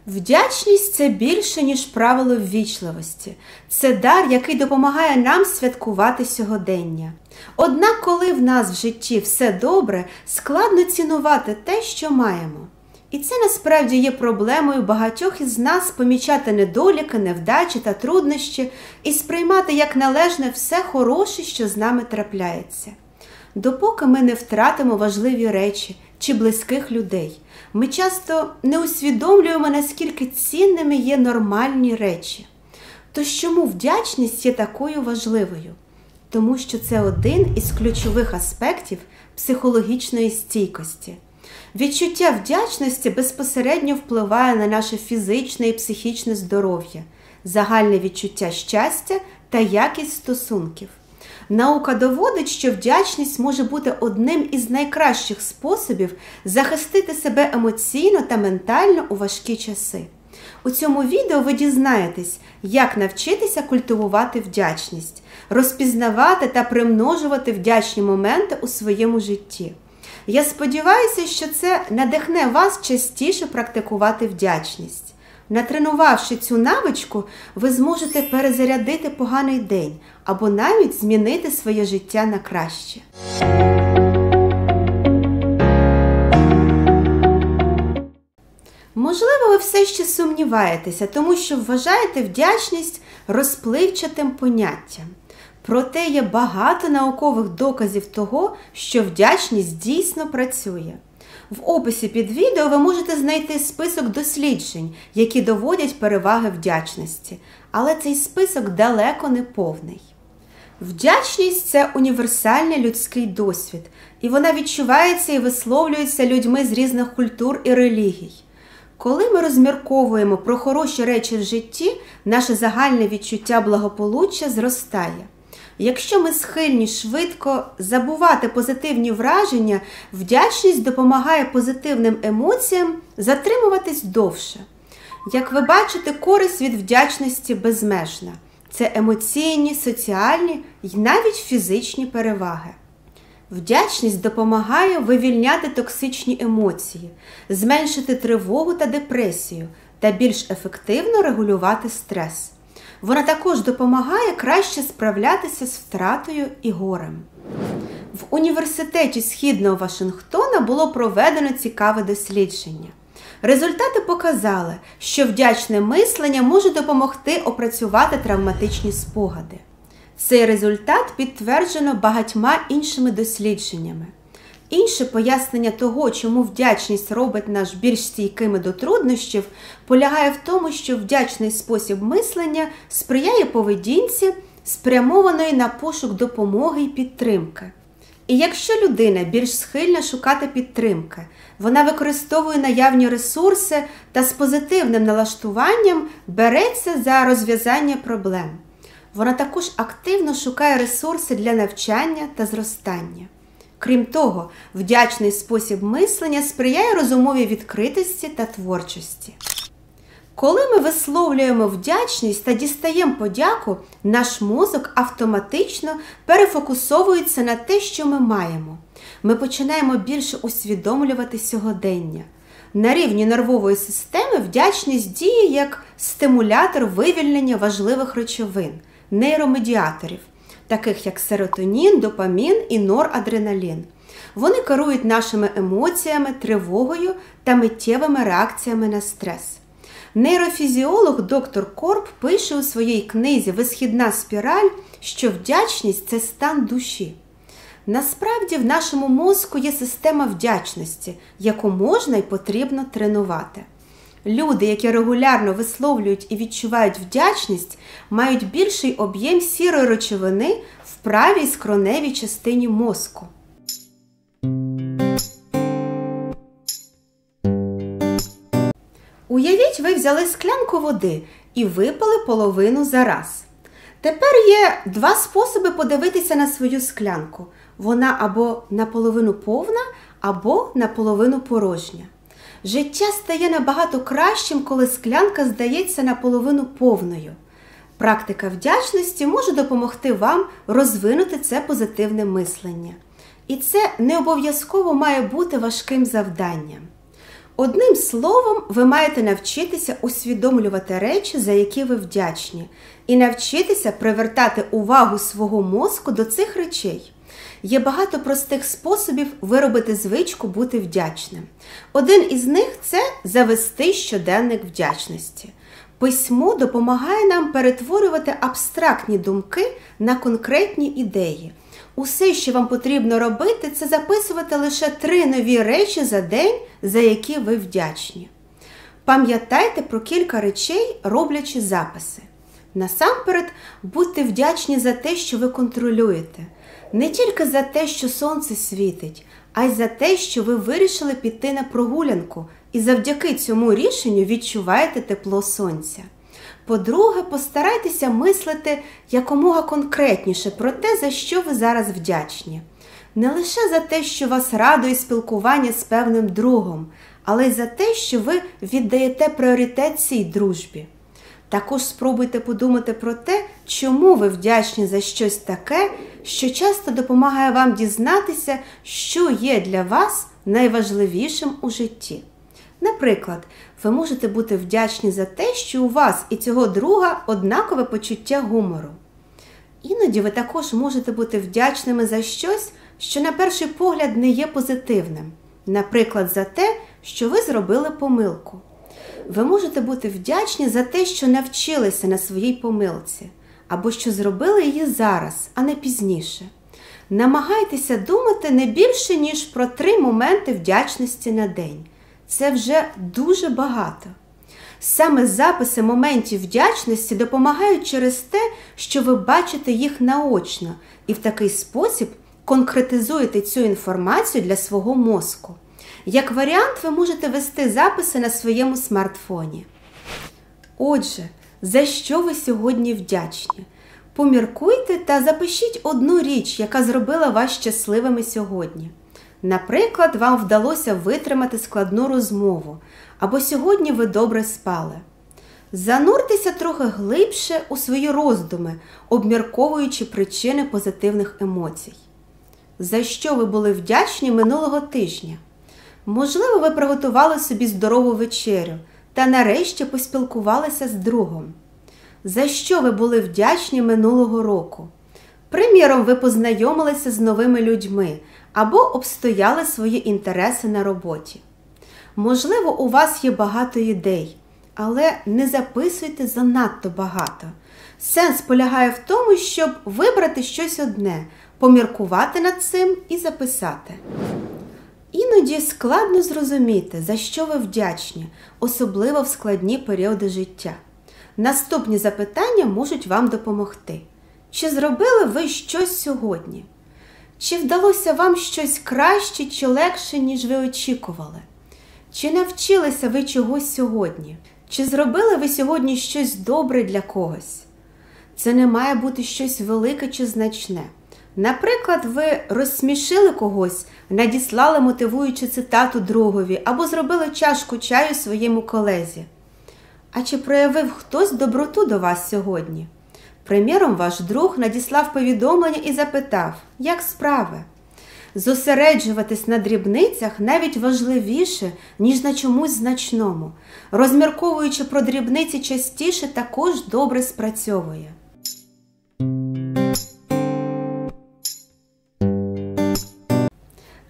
Вдячність – це більше, ніж правило ввічливості. Це дар, який допомагає нам святкувати сьогодення. Однак, коли в нас в житті все добре, складно цінувати те, що маємо. І це насправді є проблемою багатьох із нас помічати недоліки, невдачі та труднощі і сприймати як належне все хороше, що з нами трапляється. Допоки ми не втратимо важливі речі чи близьких людей, ми часто не усвідомлюємо, наскільки цінними є нормальні речі. Тож чому вдячність є такою важливою? Тому що це один із ключових аспектів психологічної стійкості. Відчуття вдячності безпосередньо впливає на наше фізичне і психічне здоров'я, загальне відчуття щастя та якість стосунків. Наука доводить, що вдячність може бути одним із найкращих способів захистити себе емоційно та ментально у важкі часи. У цьому відео ви дізнаєтесь, як навчитися культивувати вдячність, розпізнавати та примножувати вдячні моменти у своєму житті. Я сподіваюся, що це надихне вас частіше практикувати вдячність. Натренувавши цю навичку, ви зможете перезарядити поганий день або навіть змінити своє життя на краще. Можливо, ви все ще сумніваєтеся, тому що вважаєте вдячність розпливчатим поняттям. Проте є багато наукових доказів того, що вдячність дійсно працює. В описі під відео ви можете знайти список досліджень, які доводять переваги вдячності. Але цей список далеко не повний. Вдячність – це універсальний людський досвід, і вона відчувається і висловлюється людьми з різних культур і релігій. Коли ми розмірковуємо про хороші речі в житті, наше загальне відчуття благополуччя зростає. Якщо ми схильні швидко забувати позитивні враження, вдячність допомагає позитивним емоціям затримуватись довше. Як ви бачите, користь від вдячності безмежна. Це емоційні, соціальні і навіть фізичні переваги. Вдячність допомагає вивільняти токсичні емоції, зменшити тривогу та депресію та більш ефективно регулювати стрес. Вона також допомагає краще справлятися з втратою і горем. В університеті Східного Вашингтона було проведено цікаве дослідження. Результати показали, що вдячне мислення може допомогти опрацювати травматичні спогади. Цей результат підтверджено багатьма іншими дослідженнями. Інше пояснення того, чому вдячність робить нас більш стійкими до труднощів, полягає в тому, що вдячний спосіб мислення сприяє поведінці, спрямованої на пошук допомоги і підтримки. І якщо людина більш схильна шукати підтримки, вона використовує наявні ресурси та з позитивним налаштуванням береться за розв'язання проблем. Вона також активно шукає ресурси для навчання та зростання. Крім того, вдячний спосіб мислення сприяє розумовій відкритості та творчості. Коли ми висловлюємо вдячність та дістаємо подяку, наш мозок автоматично перефокусовується на те, що ми маємо. Ми починаємо більше усвідомлювати сьогодення. На рівні нервової системи вдячність діє як стимулятор вивільнення важливих речовин – нейромедіаторів, таких як серотонін, допамін і норадреналін. Вони керують нашими емоціями, тривогою та миттєвими реакціями на стрес. Нейрофізіолог доктор Корп пише у своїй книзі «Висхідна спіраль», що вдячність – це стан душі. Насправді в нашому мозку є система вдячності, яку можна і потрібно тренувати. Люди, які регулярно висловлюють і відчувають вдячність, мають більший об'єм сірої речовини в правій скроневій частині мозку. Уявіть, ви взяли склянку води і випили половину за раз. Тепер є два способи подивитися на свою склянку. Вона або наполовину повна, або наполовину порожня. Життя стає набагато кращим, коли склянка здається наполовину повною. Практика вдячності може допомогти вам розвинути це позитивне мислення. І це не обов'язково має бути важким завданням. Одним словом, ви маєте навчитися усвідомлювати речі, за які ви вдячні, і навчитися привертати увагу свого мозку до цих речей. Є багато простих способів виробити звичку бути вдячним. Один із них – це завести щоденник вдячності. Письмо допомагає нам перетворювати абстрактні думки на конкретні ідеї. Усе, що вам потрібно робити, це записувати лише 3 нові речі за день, за які ви вдячні. Пам'ятайте про кілька речей, роблячи записи. Насамперед, будьте вдячні за те, що ви контролюєте. Не тільки за те, що сонце світить, а й за те, що ви вирішили піти на прогулянку і завдяки цьому рішенню відчуваєте тепло сонця. По-друге, постарайтеся мислити якомога конкретніше про те, за що ви зараз вдячні. Не лише за те, що вас радує спілкування з певним другом, але й за те, що ви віддаєте пріоритет цій дружбі. Також спробуйте подумати про те, чому ви вдячні за щось таке, що часто допомагає вам дізнатися, що є для вас найважливішим у житті. Наприклад, ви можете бути вдячні за те, що у вас і цього друга однакове почуття гумору. Іноді ви також можете бути вдячними за щось, що на перший погляд не є позитивним. Наприклад, за те, що ви зробили помилку. Ви можете бути вдячні за те, що навчилися на своїй помилці, або що зробили її зараз, а не пізніше. Намагайтеся думати не більше, ніж про 3 моменти вдячності на день. Це вже дуже багато. Саме записи моментів вдячності допомагають через те, що ви бачите їх наочно і в такий спосіб конкретизуєте цю інформацію для свого мозку. Як варіант, ви можете вести записи на своєму смартфоні. Отже, за що ви сьогодні вдячні? Поміркуйте та запишіть одну річ, яка зробила вас щасливими сьогодні. Наприклад, вам вдалося витримати складну розмову, або сьогодні ви добре спали. Зануртеся трохи глибше у свої роздуми, обмірковуючи причини позитивних емоцій. За що ви були вдячні минулого тижня? Можливо, ви приготували собі здорову вечерю та нарешті поспілкувалися з другом. За що ви були вдячні минулого року? Приміром, ви познайомилися з новими людьми або обстояли свої інтереси на роботі. Можливо, у вас є багато ідей, але не записуйте занадто багато. Сенс полягає в тому, щоб вибрати щось одне, поміркувати над цим і записати. Іноді складно зрозуміти, за що ви вдячні, особливо в складні періоди життя. Наступні запитання можуть вам допомогти. Чи зробили ви щось сьогодні? Чи вдалося вам щось краще чи легше, ніж ви очікували? Чи навчилися ви чогось сьогодні? Чи зробили ви сьогодні щось добре для когось? Це не має бути щось велике чи значне. Наприклад, ви розсмішили когось, надіслали мотивуючу цитату другові або зробили чашку чаю своєму колезі. А чи проявив хтось доброту до вас сьогодні? Приміром, ваш друг надіслав повідомлення і запитав, як справи? Зосереджуватись на дрібницях навіть важливіше, ніж на чомусь значному. Розмірковуючи про дрібниці частіше, також добре спрацьовує.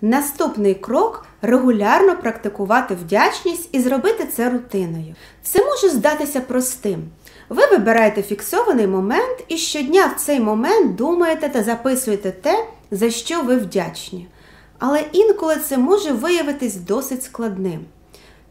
Наступний крок – регулярно практикувати вдячність і зробити це рутиною. Це може здатися простим. Ви вибираєте фіксований момент і щодня в цей момент думаєте та записуєте те, за що ви вдячні. Але інколи це може виявитись досить складним.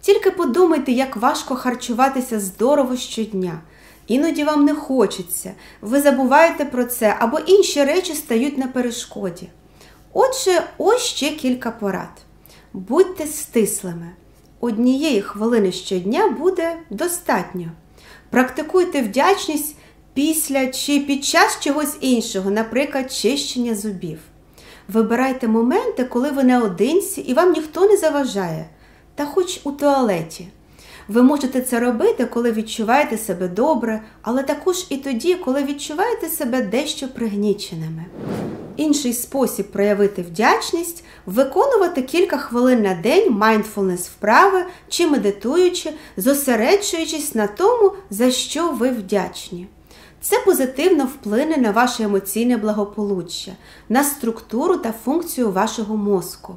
Тільки подумайте, як важко харчуватися здорово щодня. Іноді вам не хочеться, ви забуваєте про це або інші речі стають на перешкоді. Отже, ось ще кілька порад. Будьте стислими. 1 хвилини щодня буде достатньо. Практикуйте вдячність після чи під час чогось іншого, наприклад, чищення зубів. Вибирайте моменти, коли ви наодинці і вам ніхто не заважає, та хоч у туалеті. Ви можете це робити, коли відчуваєте себе добре, але також і тоді, коли відчуваєте себе дещо пригніченими. інший спосіб проявити вдячність – виконувати кілька хвилин на день mindfulness вправи чи медитуючи, зосереджуючись на тому, за що ви вдячні. Це позитивно вплине на ваше емоційне благополуччя, на структуру та функцію вашого мозку.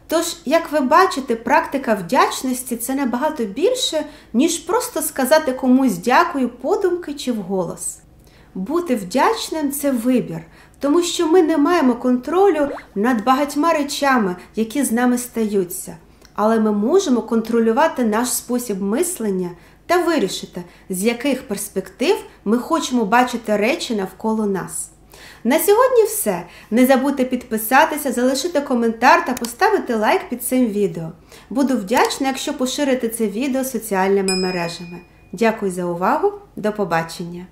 Тож, як ви бачите, практика вдячності – це набагато більше, ніж просто сказати комусь дякую подумки чи вголос. Бути вдячним – це вибір, тому що ми не маємо контролю над багатьма речами, які з нами стаються. Але ми можемо контролювати наш спосіб мислення та вирішити, з яких перспектив ми хочемо бачити речі навколо нас. На сьогодні все. Не забудьте підписатися, залишити коментар та поставити лайк під цим відео. Буду вдячна, якщо поширите це відео соціальними мережами. Дякую за увагу. До побачення!